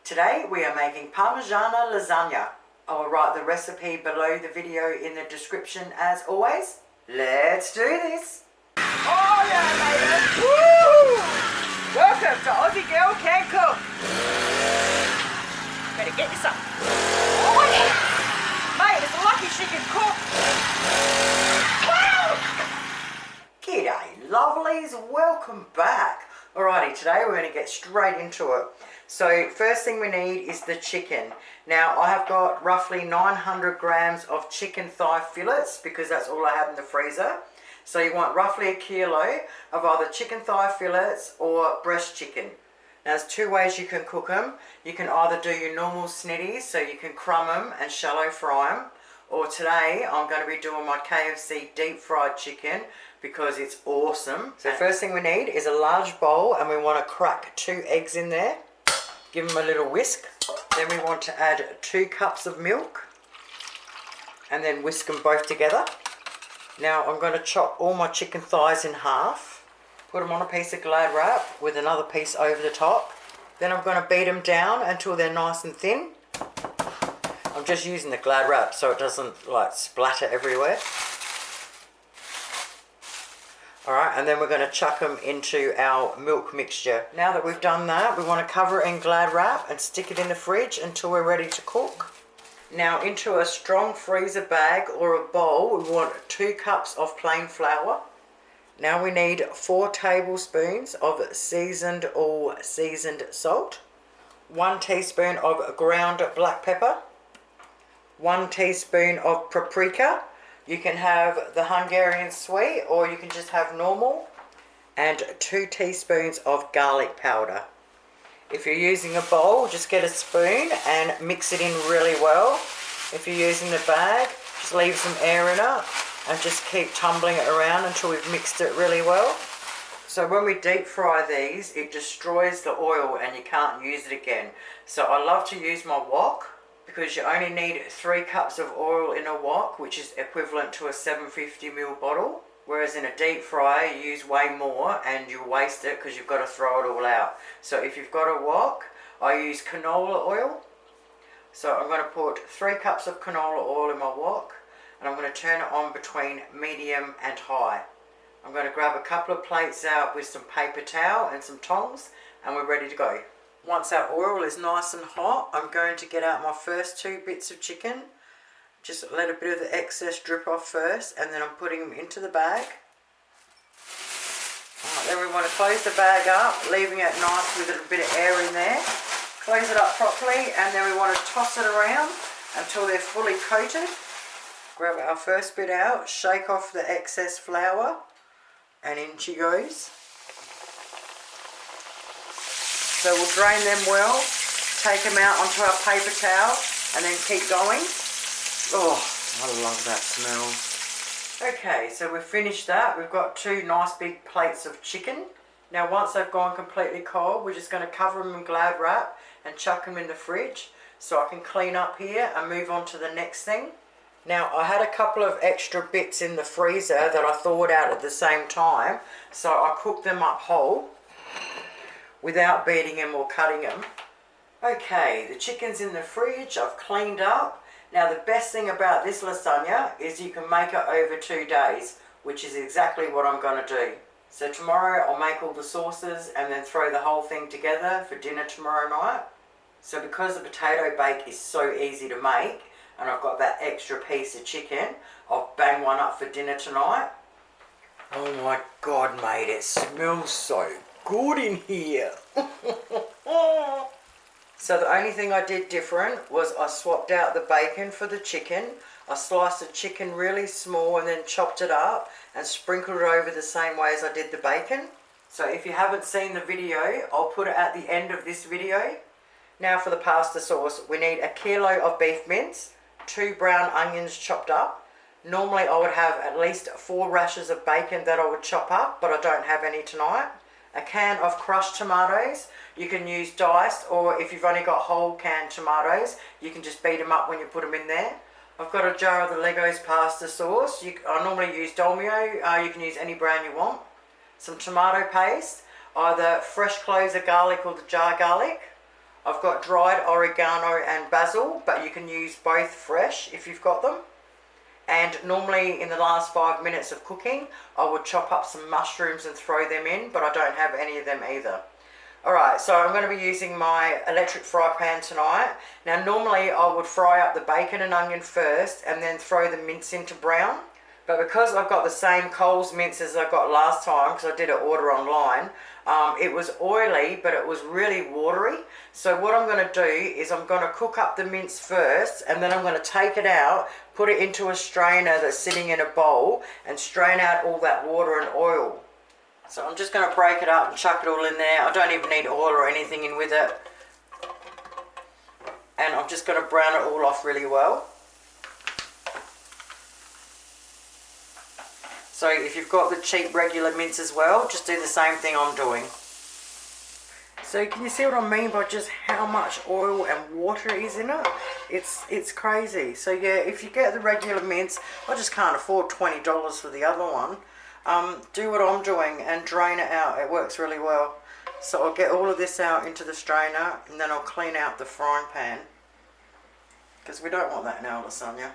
Today we are making Parmigiana lasagna. I will write the recipe below the video in the description as always. Let's do this! Oh yeah, mate! Woo! Welcome to Aussie Girl Can Cook! Better get you some. Oh yeah! Mate, it's lucky she can cook! Wow! G'day lovelies, welcome back! Alrighty, today we're going to get straight into it. So first thing we need is the chicken. Now I have got roughly 900 grams of chicken thigh fillets because that's all I have in the freezer. So you want roughly a kilo of either chicken thigh fillets or breast chicken. Now there's two ways you can cook them. You can either do your normal snitties, so you can crumb them and shallow fry them. Or today I'm going to be doing my KFC deep fried chicken because it's awesome. So first thing we need is a large bowl and we want to crack 2 eggs in there. Give them a little whisk. Then we want to add 2 cups of milk and then whisk them both together. Now I'm going to chop all my chicken thighs in half, put them on a piece of Glad wrap with another piece over the top. Then I'm going to beat them down until they're nice and thin. I'm just using the Glad wrap so it doesn't like splatter everywhere. Alright, and then we're going to chuck them into our milk mixture. Now that we've done that, we want to cover it in Glad wrap and stick it in the fridge until we're ready to cook. Now into a strong freezer bag or a bowl, we want 2 cups of plain flour. Now we need 4 tablespoons of seasoned or seasoned salt, 1 teaspoon of ground black pepper, 1 teaspoon of paprika. You can have the Hungarian sweet or you can just have normal, and 2 teaspoons of garlic powder. If you're using a bowl, just get a spoon and mix it in really well. If you're using the bag, just leave some air in it and just keep tumbling it around until we've mixed it really well. So when we deep fry these, it destroys the oil and you can't use it again. So I love to use my wok, because you only need 3 cups of oil in a wok, which is equivalent to a 750ml bottle. Whereas in a deep fryer, you use way more and you waste it because you've got to throw it all out. So if you've got a wok, I use canola oil. So I'm going to put 3 cups of canola oil in my wok and I'm going to turn it on between medium and high. I'm going to grab a couple of plates out with some paper towel and some tongs and we're ready to go. Once our oil is nice and hot, I'm going to get out my first 2 bits of chicken. Just let a bit of the excess drip off first, and then I'm putting them into the bag. Alright, then we want to close the bag up, leaving it nice with a bit of air in there. Close it up properly, and then we want to toss it around until they're fully coated. Grab our first bit out, shake off the excess flour, and in she goes. So we'll drain them well, take them out onto our paper towel and then keep going. Oh, I love that smell. Okay, so we've finished that. We've got 2 nice big plates of chicken. Now once they've gone completely cold, we're just going to cover them in Glad wrap and chuck them in the fridge so I can clean up here and move on to the next thing. Now I had a couple of extra bits in the freezer that I thawed out at the same time, so I cooked them up whole without beating them or cutting them. Okay, the chicken's in the fridge, I've cleaned up. Now the best thing about this lasagna is you can make it over 2 days, which is exactly what I'm going to do. So tomorrow I'll make all the sauces and then throw the whole thing together for dinner tomorrow night. So because the potato bake is so easy to make and I've got that extra piece of chicken, I'll bang one up for dinner tonight. Oh my god mate, it smells so good in here. So the only thing I did different was I swapped out the bacon for the chicken. I sliced the chicken really small and then chopped it up and sprinkled it over the same way as I did the bacon. So if you haven't seen the video, I'll put it at the end of this video. Now for the pasta sauce, we need a kilo of beef mince, 2 brown onions chopped up. Normally I would have at least 4 rashers of bacon that I would chop up, but I don't have any tonight. A can of crushed tomatoes. You can use diced, or if you've only got whole canned tomatoes, you can just beat them up when you put them in there. I've got a jar of the Leggos pasta sauce. I normally use dolmio. You can use any brand you want. Some tomato paste, either fresh cloves of garlic or the jar garlic. I've got dried oregano and basil, but you can use both fresh if you've got them. And normally in the last 5 minutes of cooking, I would chop up some mushrooms and throw them in, but I don't have any of them either. Alright, so I'm going to be using my electric fry pan tonight. Now normally I would fry up the bacon and onion first and then throw the mince into brown. But because I've got the same Coles mince as I got last time, because I did an order online, it was oily, but it was really watery. So what I'm going to do is I'm going to cook up the mince first, and then I'm going to take it out, put it into a strainer that's sitting in a bowl, and strain out all that water and oil. So I'm just going to break it up and chuck it all in there. I don't even need oil or anything in with it. And I'm just going to brown it all off really well. So if you've got the cheap regular mince as well, just do the same thing I'm doing. So can you see what I mean by just how much oil and water is in it? It's crazy. So yeah, if you get the regular mince, I just can't afford $20 for the other one. Do what I'm doing and drain it out. It works really well. So I'll get all of this out into the strainer, and then I'll clean out the frying pan, because we don't want that in our lasagna.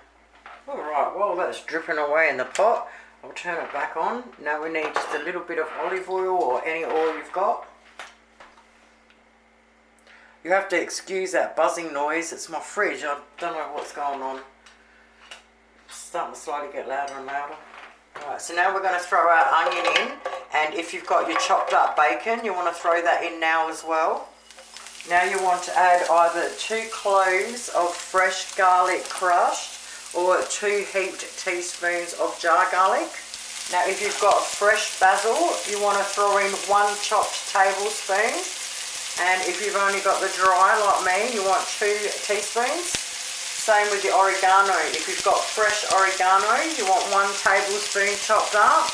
Alright, while that's dripping away in the pot, I'll turn it back on. Now we need just a little bit of olive oil or any oil you've got. You have to excuse that buzzing noise. It's my fridge. I don't know what's going on. It's starting to slowly get louder and louder. Alright, so now we're going to throw our onion in. And if you've got your chopped up bacon, you want to throw that in now as well. Now you want to add either 2 cloves of fresh garlic crushed, or 2 heaped teaspoons of jar garlic. Now if you've got fresh basil, you want to throw in 1 chopped tablespoon. And if you've only got the dry like me, you want 2 teaspoons. Same with the oregano. If you've got fresh oregano, you want 1 tablespoon chopped up.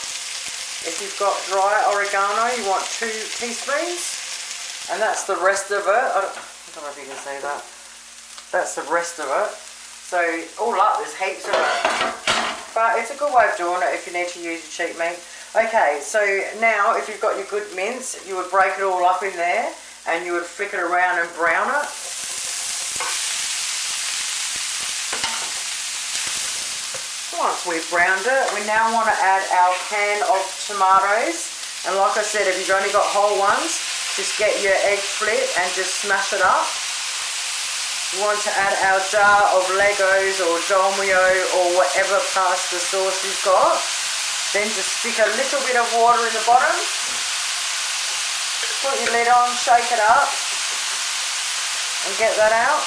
If you've got dry oregano, you want 2 teaspoons. And that's the rest of it. I don't know if you can see that. That's the rest of it. So all up, there's heaps of it. But it's a good way of doing it if you need to use your cheap meat. Okay, so now if you've got your good mince, you would break it all up in there and you would flick it around and brown it. Once we've browned it, we now want to add our can of tomatoes. And like I said, if you've only got whole ones, just get your egg flip and just smash it up. We want to add our jar of leggos or dolmio or whatever pasta sauce you've got. Then just stick a little bit of water in the bottom. Put your lid on, shake it up and get that out.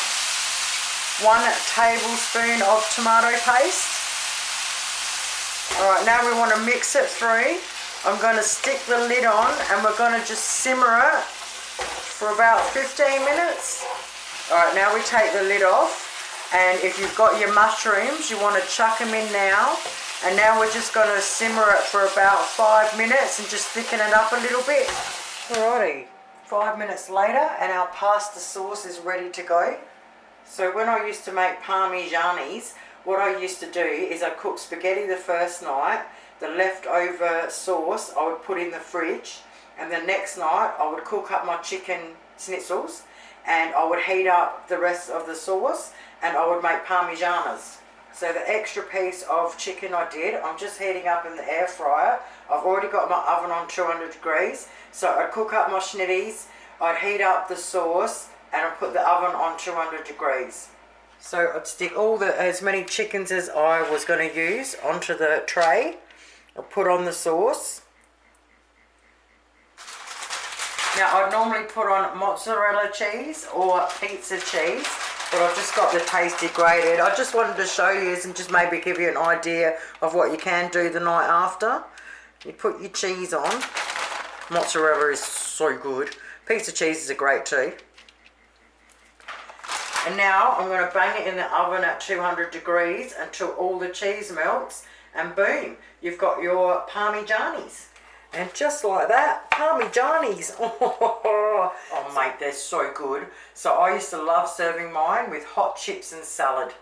1 tablespoon of tomato paste. Alright, now we want to mix it through. I'm going to stick the lid on and we're going to just simmer it for about 15 minutes. Alright, now we take the lid off, and if you've got your mushrooms, you want to chuck them in now. And now we're just going to simmer it for about 5 minutes and just thicken it up a little bit. Alrighty, 5 minutes later and our pasta sauce is ready to go. So when I used to make parmigianis, what I used to do is I'd cook spaghetti the first night, the leftover sauce I would put in the fridge, and the next night I would cook up my chicken schnitzels, and I would heat up the rest of the sauce and I would make parmigianas. So the extra piece of chicken I did, I'm just heating up in the air fryer. I've already got my oven on 200 degrees. So I'd cook up my schnitties, I'd heat up the sauce, and I'd put the oven on 200 degrees. So I'd stick as many chickens as I was going to use onto the tray. I'll put on the sauce. Now I'd normally put on mozzarella cheese or pizza cheese, but I've just got the tasty grated. I just wanted to show you and just maybe give you an idea of what you can do the night after. You put your cheese on. Mozzarella is so good. Pizza cheeses are great too. And now I'm going to bang it in the oven at 200 degrees until all the cheese melts, and boom, you've got your parmigianis. And just like that, parmigianis. Oh mate, they're so good. So I used to love serving mine with hot chips and salad.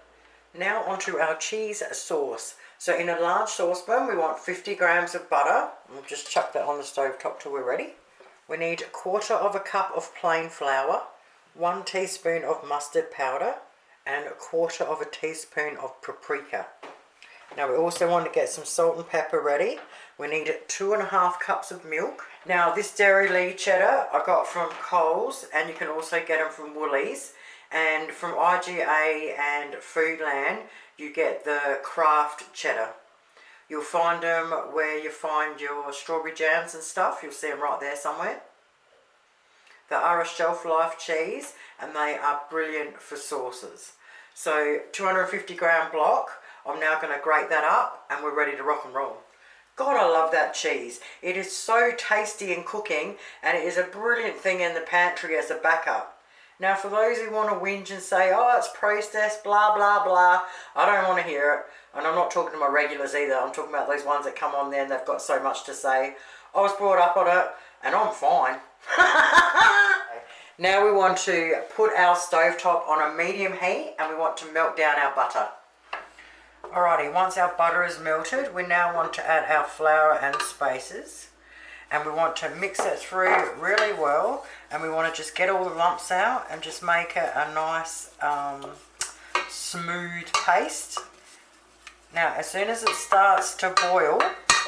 Now onto our cheese sauce. So in a large saucepan, we want 50 grams of butter. We'll just chuck that on the stove top till we're ready. We need 1/4 cup of plain flour, 1 teaspoon of mustard powder, and 1/4 of a teaspoon of paprika. Now we also want to get some salt and pepper ready. We need 2.5 cups of milk. Now this Dairy Lee cheddar I got from Coles, and you can also get them from Woolies. And from IGA and Foodland you get the craft cheddar. You'll find them where you find your strawberry jams and stuff. You'll see them right there somewhere. They are a shelf life cheese and they are brilliant for sauces. So 250 gram block. I'm now going to grate that up and we're ready to rock and roll. God, I love that cheese. It is so tasty in cooking and it is a brilliant thing in the pantry as a backup. Now for those who want to whinge and say, oh, it's processed, blah, blah, blah, I don't want to hear it. And I'm not talking to my regulars either. I'm talking about those ones that come on there and they've got so much to say. I was brought up on it and I'm fine. Now we want to put our stovetop on a medium heat and we want to melt down our butter. Alrighty, once our butter is melted, we now want to add our flour and spices. And we want to mix it through really well. And we want to just get all the lumps out and just make it a nice smooth paste. Now, as soon as it starts to boil,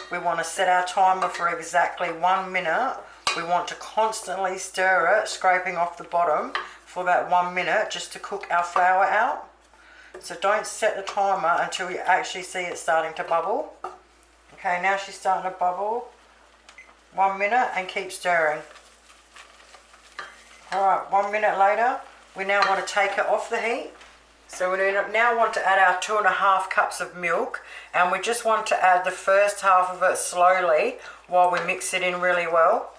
we want to set our timer for exactly 1 minute. We want to constantly stir it, scraping off the bottom for that 1 minute just to cook our flour out. So don't set the timer until you actually see it starting to bubble. Okay, now she's starting to bubble. 1 minute and keep stirring. Alright, 1 minute later, we now want to take it off the heat. So we now want to add our 2.5 cups of milk, and we just want to add the first half of it slowly while we mix it in really well.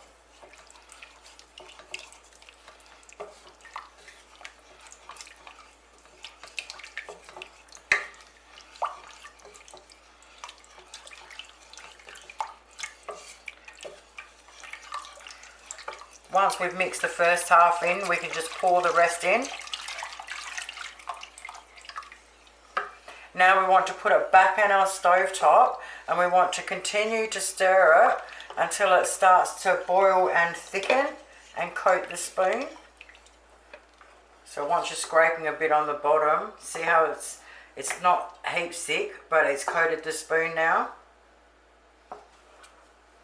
Once we've mixed the first half in, we can just pour the rest in. Now we want to put it back on our stove top and we want to continue to stir it until it starts to boil and thicken and coat the spoon. So once you're scraping a bit on the bottom, see how it's not heap thick, but it's coated the spoon now.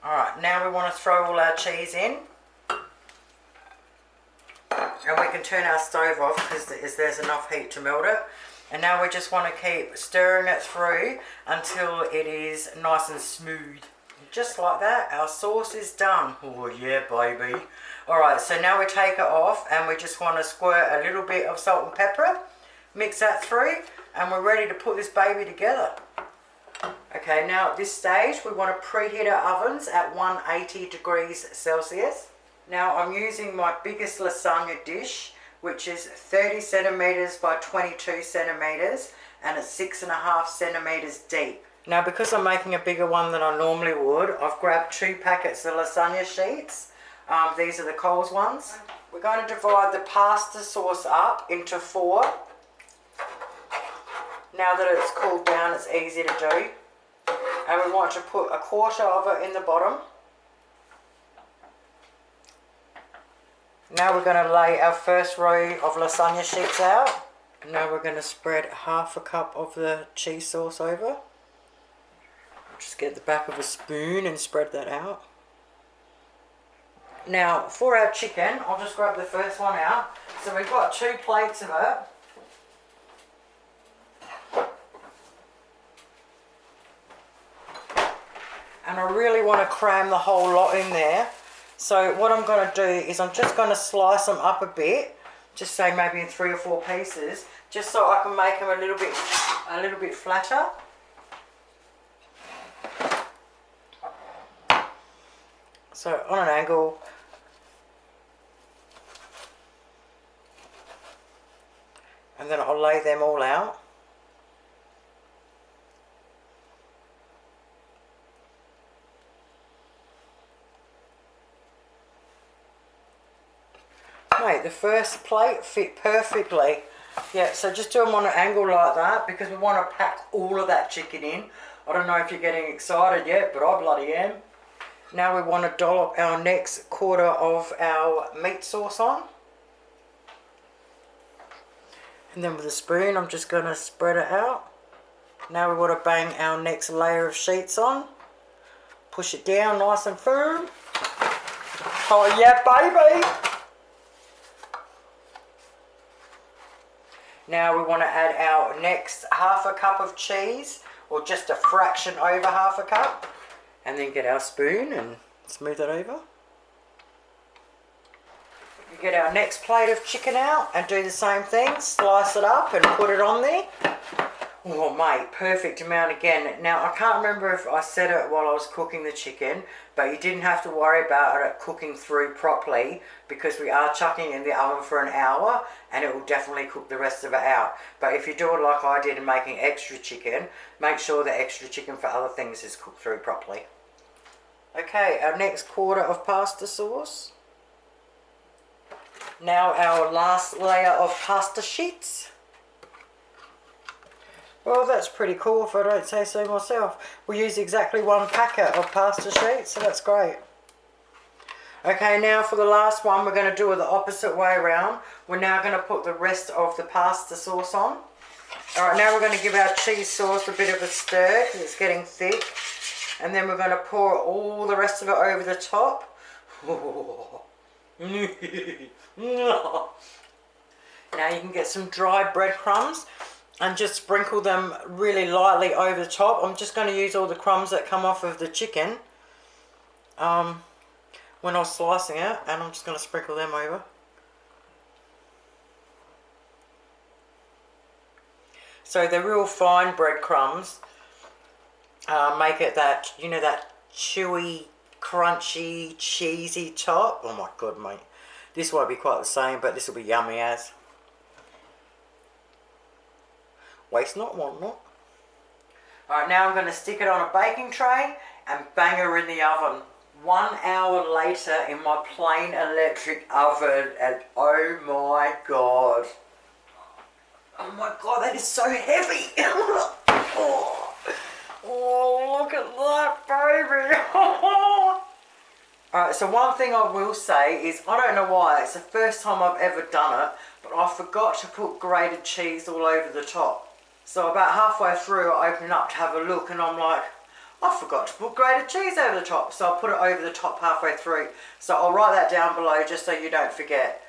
Alright, now we want to throw all our cheese in. And we can turn our stove off because there's enough heat to melt it. And now we just want to keep stirring it through until it is nice and smooth. Just like that, our sauce is done. Oh yeah, baby. Alright, so now we take it off and we just want to squirt a little bit of salt and pepper. Mix that through and we're ready to put this baby together. Okay, now at this stage we want to preheat our ovens at 180 degrees Celsius. Now I'm using my biggest lasagna dish, which is 30 centimeters by 22 centimeters and it's 6.5 centimeters deep. Now because I'm making a bigger one than I normally would, I've grabbed 2 packets of lasagna sheets. These are the Coles ones. We're going to divide the pasta sauce up into 4. Now that it's cooled down, it's easy to do. And we want to put 1/4 of it in the bottom. Now we're going to lay our first row of lasagna sheets out. Now we're going to spread 1/2 cup of the cheese sauce over. Just get the back of a spoon and spread that out. Now for our chicken, I'll just grab the first one out. So we've got 2 plates of it. And I really want to cram the whole lot in there. So what I'm going to do is I'm just going to slice them up a bit, just say maybe in 3 or 4 pieces, just so I can make them a little bit flatter. So on an angle. And then I'll lay them all out. Mate, the first plate fit perfectly. Yeah, so just do them on an angle like that because we want to pack all of that chicken in. I don't know if you're getting excited yet, but I bloody am. Now we want to dollop our next 1/4 of our meat sauce on. And then with a spoon, I'm just going to spread it out. Now we want to bang our next layer of sheets on. Push it down nice and firm. Oh yeah, baby! Now we want to add our next half a cup of cheese, or just a fraction over half a cup. And then get our spoon and smooth it over. We get our next plate of chicken out and do the same thing. Slice it up and put it on there. Oh mate, perfect amount again. Now I can't remember if I said it while I was cooking the chicken, but you didn't have to worry about it cooking through properly because we are chucking it in the oven for an hour and it will definitely cook the rest of it out. But if you do it like I did and making extra chicken, make sure the extra chicken for other things is cooked through properly. Okay, our next quarter of pasta sauce. Now our last layer of pasta sheets. Well, that's pretty cool if I don't say so myself. We use exactly one packet of pasta sheets, so that's great. Okay, now for the last one, we're going to do it the opposite way around. We're now going to put the rest of the pasta sauce on. Alright, now we're going to give our cheese sauce a bit of a stir because it's getting thick. And then we're going to pour all the rest of it over the top. Now you can get some dried breadcrumbs and just sprinkle them really lightly over the top. I'm just going to use all the crumbs that come off of the chicken when I was slicing it, and I'm just going to sprinkle them over. So the real fine breadcrumbs make it that, you know, that chewy, crunchy, cheesy top. Oh my god, mate. This won't be quite the same, but this will be yummy as. Waste not, want not. Alright, now I'm going to stick it on a baking tray and bang her in the oven. 1 hour later in my plain electric oven, and oh my god. Oh my god, that is so heavy. Oh, look at that, baby. Alright, so one thing I will say is, I don't know why, it's the first time I've ever done it, but I forgot to put grated cheese all over the top. So about halfway through, I open it up to have a look, and I'm like, I forgot to put grated cheese over the top. So I'll put it over the top halfway through. So I'll write that down below just so you don't forget.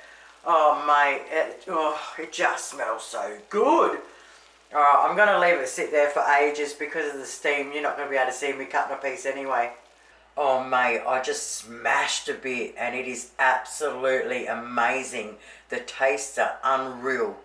Oh mate, it just smells so good. Alright, I'm going to leave it sit there for ages because of the steam. You're not going to be able to see me cutting a piece anyway. Oh mate, I just smashed a bit and it is absolutely amazing. The tastes are unreal.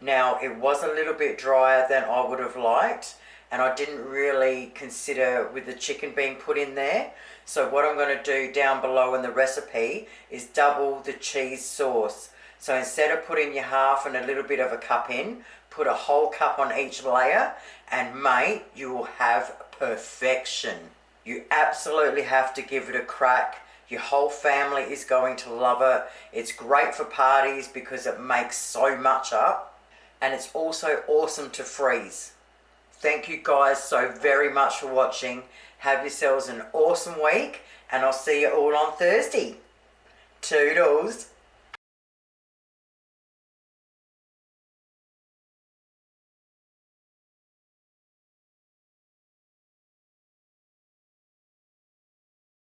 Now, it was a little bit drier than I would have liked, and I didn't really consider with the chicken being put in there. So what I'm going to do down below in the recipe is double the cheese sauce. So instead of putting your half and a little bit of a cup in, put a whole cup on each layer, and mate, you will have perfection. You absolutely have to give it a crack. Your whole family is going to love it. It's great for parties because it makes so much up. And it's also awesome to freeze. Thank you guys so very much for watching. Have yourselves an awesome week, and I'll see you all on Thursday. Toodles.